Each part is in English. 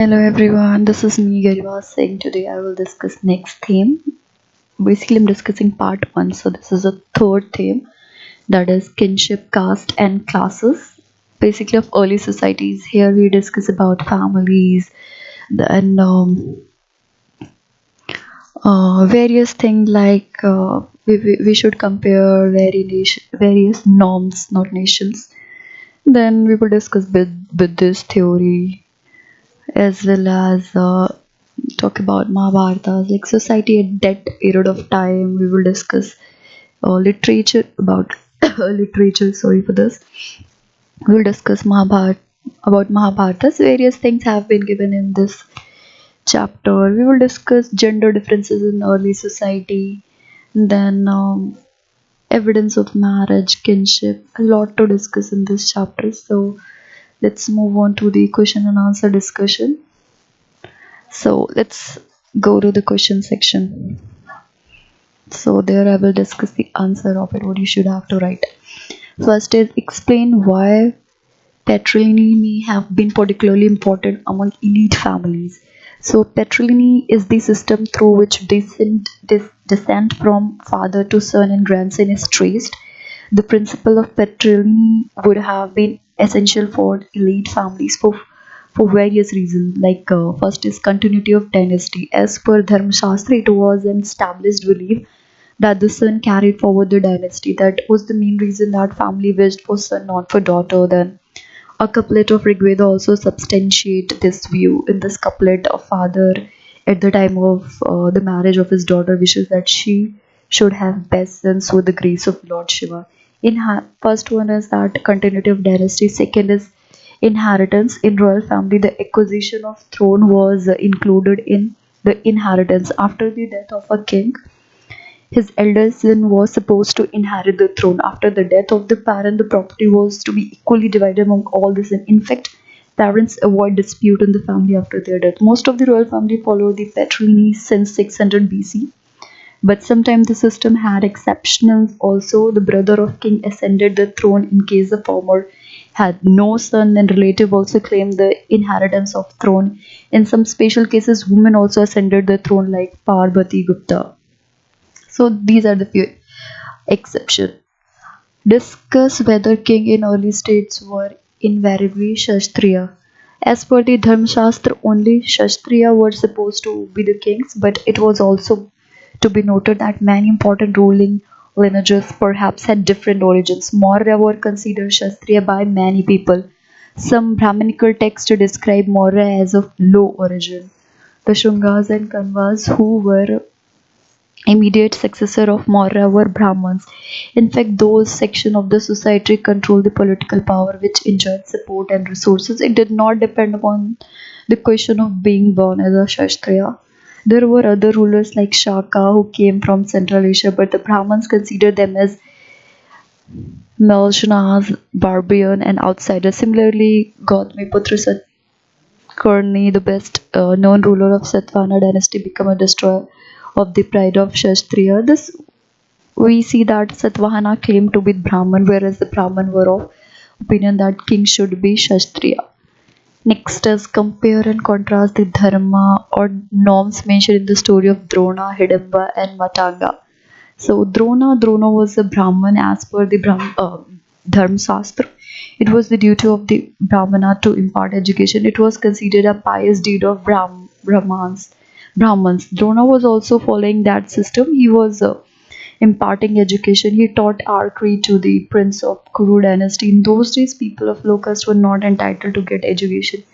Hello everyone, this is me Garima saying today I will discuss next theme. Basically I'm discussing part 1, so this is a third theme, that is kinship, caste and classes. Basically of early societies. Here we discuss about families and various things like we should compare various norms, not nations. Then we will discuss Buddhist theory as well as talk about Mahabharata, like society at that period of time. We will discuss literature about literature. Sorry for this. We will discuss Mahabharata about Mahabharata. Various things have been given in this chapter. We will discuss gender differences in early society. Then evidence of marriage, kinship. A lot to discuss in this chapter. So let's move on to the question and answer discussion. So let's go to the question section. So there I will discuss the answer of it, what you should have to write. First is explain why patrilineal may have been particularly important among elite families. So patrilineal is the system through which descent from father to son and grandson is traced. The principle of patrilineal would have been essential for elite families for various reasons. Like first is continuity of dynasty. As per Dharma Shastra, it was an established belief that the son carried forward the dynasty. That was the main reason that family wished for son, not for daughter. Then a couplet of Rigveda also substantiate this view. In this couplet, a father at the time of the marriage of his daughter wishes that she should have best sons with the grace of Lord Shiva. First one is that continuity of dynasty. Second is inheritance. In royal family, the acquisition of throne was included in the inheritance. After the death of a king, his eldest son was supposed to inherit the throne. After the death of the parent, the property was to be equally divided among all the sons. In fact, parents avoid dispute in the family after their death. Most of the royal family followed the patrilineal since 600 BC. But sometimes the system had exceptions also. The brother of king ascended the throne in case the former had no son, and relative also claimed the inheritance of throne. In some special cases, women also ascended the throne like Parvati Gupta. So these are the few exceptions. Discuss whether king in early states were invariably Kshatriya. As per the Dharma Shastra, only Kshatriya were supposed to be the kings, but it was also to be noted that many important ruling lineages perhaps had different origins. Maurya were considered Kshatriya by many people. Some Brahminical texts describe Maurya as of low origin. The Shungas and Kanvas, who were immediate successor of Maurya, were Brahmins. In fact, those section of the society controlled the political power which enjoyed support and resources. It did not depend upon the question of being born as a Kshatriya. There were other rulers like Shaka who came from Central Asia, but the Brahmins considered them as Melchnas, barbarian, and outsiders. Similarly, Gautamiputra Satykarni, the best known ruler of Satvana dynasty, became a destroyer of the pride of Kshatriya. This we see that Satvahana claimed to be Brahman, whereas the Brahman were of opinion that king should be Kshatriya. Next is compare and contrast the dharma or norms mentioned in the story of Drona, Hidimba, and Matanga. So Drona was a Brahman as per the Dharma Shastra. It was the duty of the Brahmana to impart education. It was considered a pious deed of Brahmans. Drona was also following that system. He was imparting education. He taught archery to the prince of Kuru dynasty. In those days, people of low caste were not entitled to get education.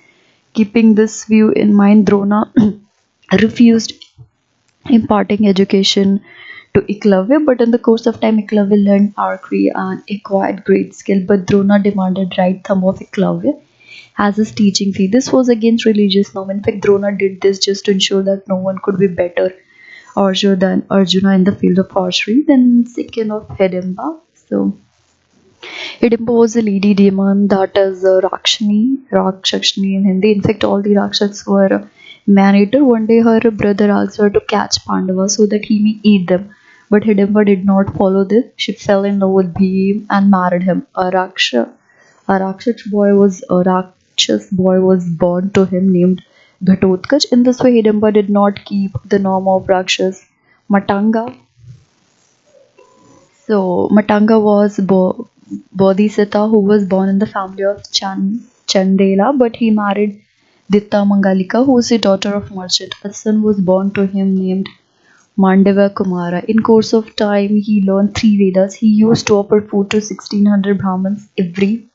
Keeping this view in mind, Drona refused imparting education to Eklavya, but in the course of time, Eklavya learned archery and acquired great skill. But Drona demanded right thumb of Eklavya as his teaching fee. This was against religious norm. In fact, Drona did this just to ensure that no one could be better Arjuna than Arjuna in the field of archery. Then second of Hidimba. So Hidimba was a lady demon, that is Rakshakshini in Hindi. In fact, all the Rakshaks were man-eater. One day her brother asked her to catch Pandavas so that he may eat them. But Hidimba did not follow this. She fell in love with Bhim and married him. A Rakshas boy was born to him named Ghatotkaч. In this way, Hidamba did not keep the norm of Rakshas. Matanga. So Matanga was Bodhisattva who was born in the family of Chandela, but he married Ditta Mangalika, who is the daughter of merchant. A son was born to him named Mandava Kumara. In course of time, he learned three Vedas. He used to offer food to 1600 Brahmins every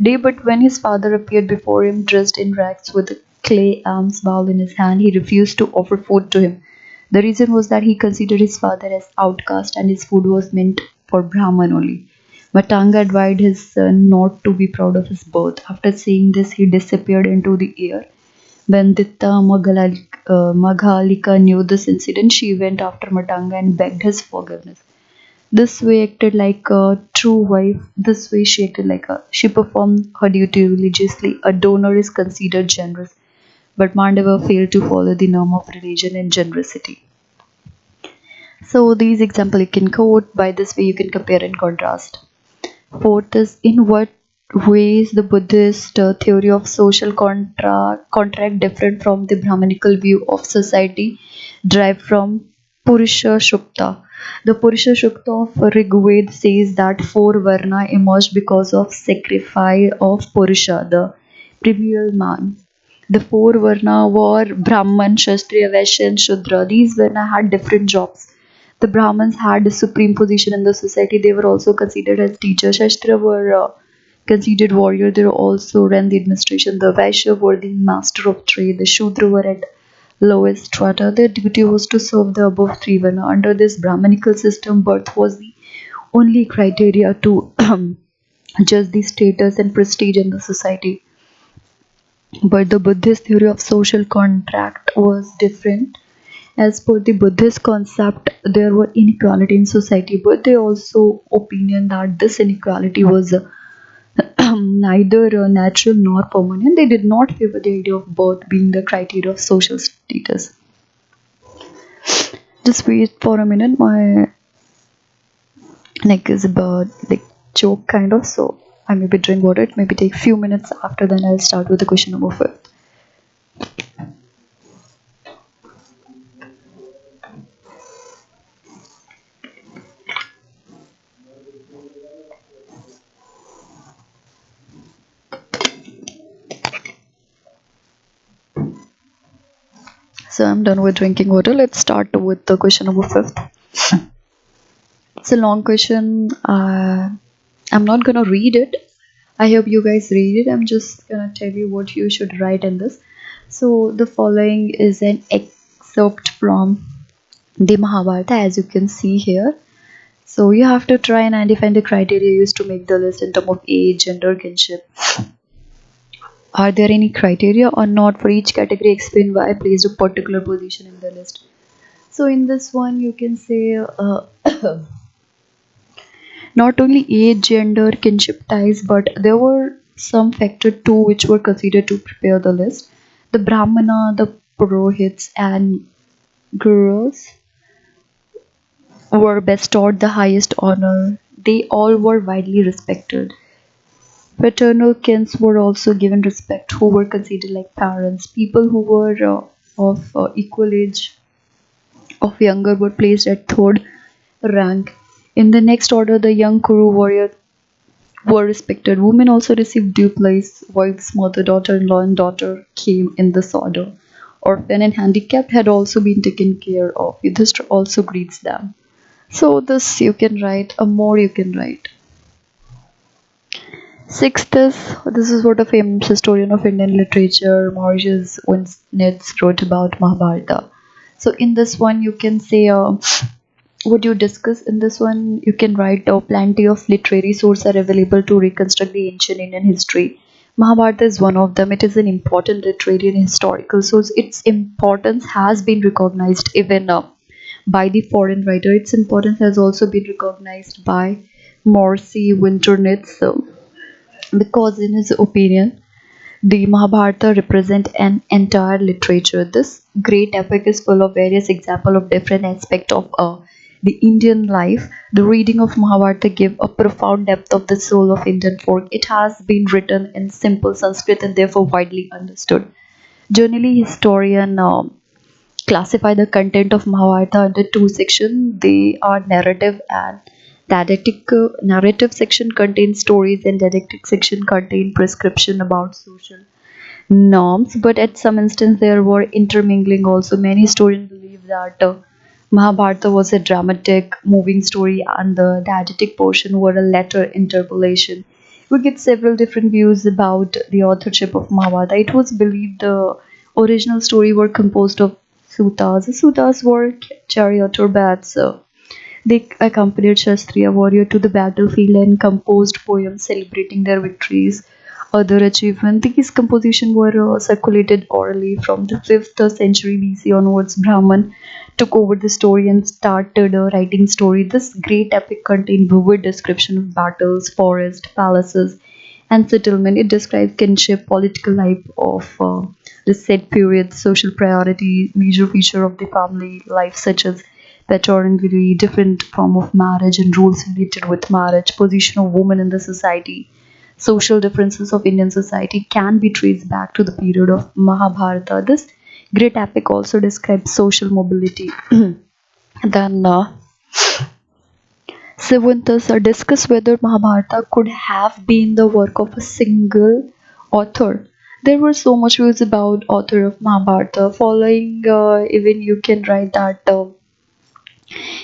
day, but when his father appeared before him dressed in rags with a clay alms bowl in his hand, he refused to offer food to him. The reason was that he considered his father as outcast and his food was meant for Brahman only. Matanga advised his son not to be proud of his birth. After saying this, he disappeared into the air. When Maghalika knew this incident, she went after Matanga and begged his forgiveness. This way acted like a true wife. This way she acted like a she performed her duty religiously. A donor is considered generous, but Mandava failed to follow the norm of religion and generosity. So these example you can quote. By this way you can compare and contrast. Fourth is in what ways the Buddhist theory of social contract different from the Brahmanical view of society derived from Purusha Shukta. The Purusha Shukta of Rigved says that four Varna emerged because of sacrifice of Purusha, the primeval man. The four Varna were Brahman, Kshatriya, Vaishya, and Shudra. These Varna had different jobs. The Brahmins had a supreme position in the society. They were also considered as teachers. Kshatriya were considered warrior. They also ran the administration. The Vaishya were the master of trade. The Shudra were at lowest strata. Their duty was to serve the above three Varna. Under this Brahmanical system, birth was the only criteria to judge the status and prestige in the society. But the Buddhist theory of social contract was different. As per the Buddhist concept, there were inequality in society, but they also opinion that this inequality was neither natural nor permanent. They did not favor the idea of birth being the criteria of social status. Just wait for a minute. My neck is about like choke kind of, so I may be drink water. It maybe take few minutes. After then, I'll start with the question number 5. So I'm done with drinking water. Let's start with the question number 5. It's a long question. I'm not gonna read it. I hope you guys read it. I'm just gonna tell you what you should write in this. So the following is an excerpt from the Mahabharata, as you can see here. So you have to try and identify the criteria used to make the list in terms of age, gender, kinship. Are there any criteria or not? For each category, explain why I placed a particular position in the list. So in this one, you can say not only age, gender, kinship ties, but there were some factor too which were considered to prepare the list. The Brahmana, the Purohits, and Gurus were bestowed the highest honor. They all were widely respected. Paternal kins were also given respect, who were considered like parents. People who were of equal age of younger were placed at third rank. In the next order, the young Kuru warrior were respected. Women also received due place. Wives, mother, daughter-in-law, and daughter came in this order. Orphan and handicapped had also been taken care of. Yudhishthira also greets them. So this you can write, a more you can write. Sixth is this is what a famous historian of Indian literature, Mauritius Winsnitz, wrote about Mahabharata. So in this one you can say what you discuss in this one you can write plenty of literary sources are available to reconstruct the ancient Indian history. Mahabharata is one of them. It is an important literary and historical source. Its importance has been recognized even by the foreign writer. Its importance has also been recognized by Morsi Winternitz because in his opinion the Mahabharata represent an entire literature. This great epic is full of various examples of different aspects of the Indian life. The reading of Mahabharata give a profound depth of the soul of Indian folk. It has been written in simple Sanskrit and therefore widely understood. Generally, historian classify the content of Mahabharata under two sections. They are narrative and didactic. Narrative section contains stories, and didactic section contain prescription about social norms. But at some instance, there were intermingling also. Many historians believe that Mahabharata was a dramatic, moving story, and the didactic portion were a later interpolation. We get several different views about the authorship of Mahabharata. It was believed the original story were composed of suttas. The suttas were charioteer bats. They accompanied Shastriya warrior to the battlefield and composed poems celebrating their victories, other achievements. These compositions were circulated orally from the 5th century BC onwards. Brahman took over the story and started writing story. This great epic contained vivid description of battles, forests, palaces, and settlement. It describes kinship, political life of the set period, social priority, major feature of the family life such as paternity, different form of marriage and rules related with marriage, position of women in the society, social differences of Indian society can be traced back to the period of Mahabharata. This great epic also describes social mobility. Then Sivantas discuss whether Mahabharata could have been the work of a single author. There were so much views about author of Mahabharata. Following, even you can write that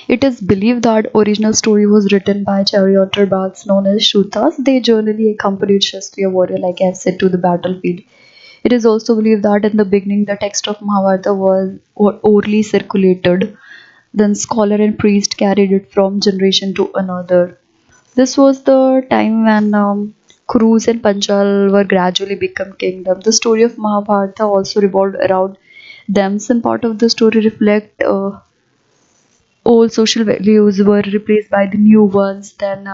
it is believed that original story was written by charioteer bards known as Shrutas. They generally accompanied Shastriya warrior, like I have said, to the battlefield. It is also believed that in the beginning the text of Mahabharata was orally circulated. Then scholar and priest carried it from generation to another. This was the time when Kurus and Panchal were gradually become kingdom. The story of Mahabharata also revolved around them. Some part of the story reflect old social values were replaced by the new ones. Then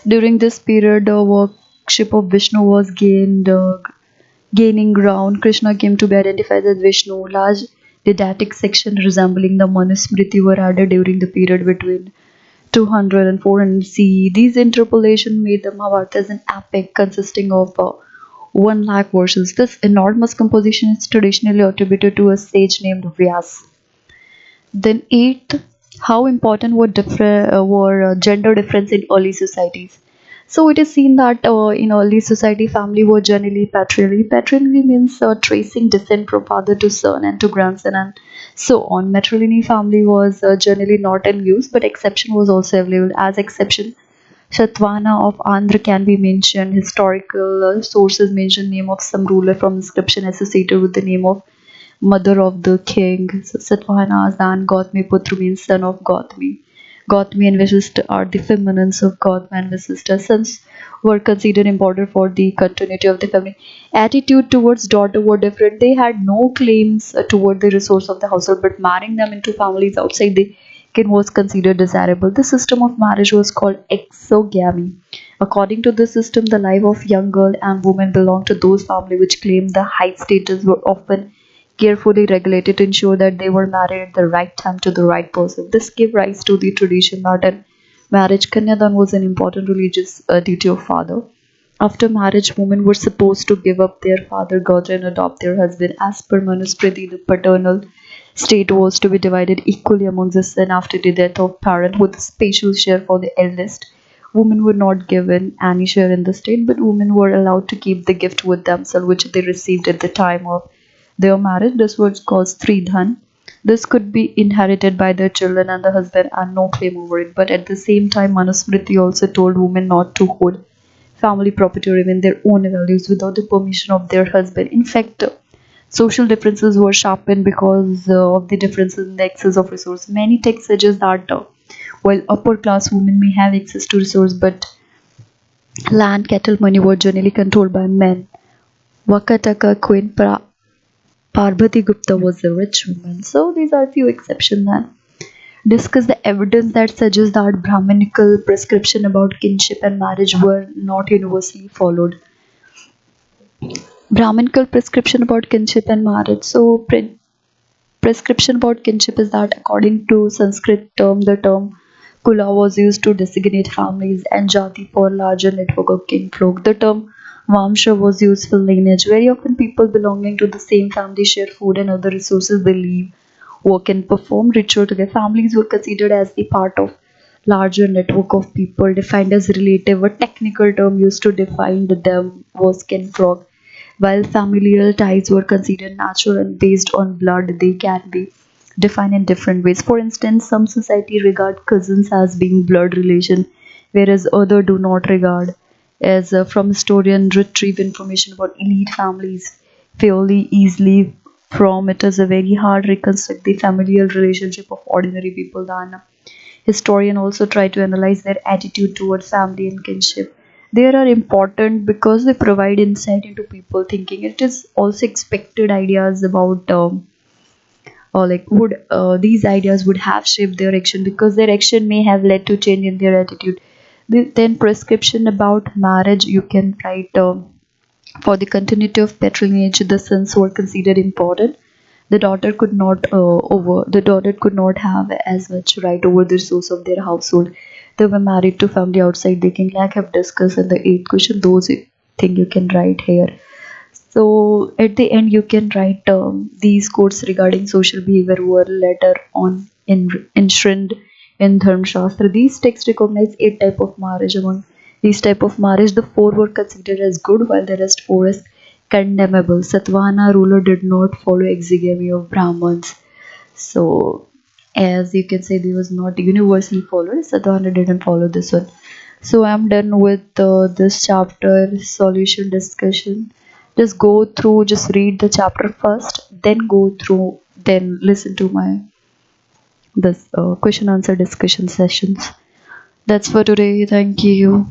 during this period, the worship of Vishnu was gaining ground. Krishna came to be identified as Vishnu. Large didactic section resembling the Manusmriti were added during the period between 200 and 400 CE. These interpolations made the Mahabharata as an epic consisting of 1 lakh verses. This enormous composition is traditionally attributed to a sage named Vyas. Then eighth, how important were gender difference in early societies. So it is seen that in early society, family were generally patrilineal. Patrilineal means tracing descent from father to son and to grandson and so on. Matrilineal family was generally not in use, but exception was also available. As exception, Shatwana of Andhra can be mentioned. Historical sources mention name of some ruler from inscription associated with the name of mother of the king. Satvahana's and Gautami Putra means son of Gautami. Gautami and Vasishtha are the feminines of Gautama and Vasishtha. Sons were considered important for the continuity of the family. Attitude towards daughter were different. They had no claims toward the resource of the household, but marrying them into families outside the kin was considered desirable. The system of marriage was called exogamy. According to this system, the life of young girl and woman belonged to those families which claimed the high status were often carefully regulated to ensure that they were married at the right time to the right person. This gave rise to the tradition that in marriage, Kanyadan was an important religious duty of father. After marriage, women were supposed to give up their father god and adopt their husband. As per Manusmriti, the paternal state was to be divided equally among the son after the death of parent, with a special share for the eldest. Women were not given any share in the state, but women were allowed to keep the gift with themselves, which they received at the time of their marriage. This was called Sridhan. This could be inherited by their children and the husband and no claim over it. But at the same time, Manusmriti also told women not to hold family property or even their own values without the permission of their husband. In fact, social differences were sharpened because of the differences in the access of resource. Many texts suggest that while upper class women may have access to resource, but land, cattle, money were generally controlled by men. Vakataka Queen Parvati Gupta was a rich woman. So these are few exceptions then. Discuss the evidence that suggests that Brahminical prescription about kinship and marriage were not universally followed. Brahminical prescription about kinship and marriage. So prescription about kinship is that according to Sanskrit term, the term Kula was used to designate families and Jati for larger network of kinfolk. The term Vamsha was useful lineage. Very often, people belonging to the same family share food and other resources. They live, work, and perform ritual together. Families were considered as a part of larger network of people, defined as relative. A technical term used to define them was kinfolk. While familial ties were considered natural and based on blood, they can be defined in different ways. For instance, some society regard cousins as being blood relation, whereas other do not regard. As from historian retrieve information about elite families fairly easily from it is a very hard reconstruct the familial relationship of ordinary people than historians also try to analyze their attitude towards family and kinship. They are important because they provide insight into people thinking. It is also expected ideas about or like would these ideas would have shaped their action because their action may have led to change in their attitude. Then prescription about marriage you can write for the continuity of patronage the sons were considered important. The daughter could not have as much right over the resource of their household. They were married to family outside the king, like I've discussed in the eighth question. Those thing you can write here. So at the end, you can write these quotes regarding social behavior were later on enshrined in Dharma Shastra. These texts recognize eight type of marriage. Among these type of marriage, the four were considered as good, while the rest four is condemnable. Satvana ruler did not follow exogamy of Brahmins. So, as you can say, there was not universal followed. Satvana didn't follow this one. So I'm done with this chapter solution discussion. Just go through, just read the chapter first, then go through, then listen to my this question answer discussion sessions. That's for today. Thank you.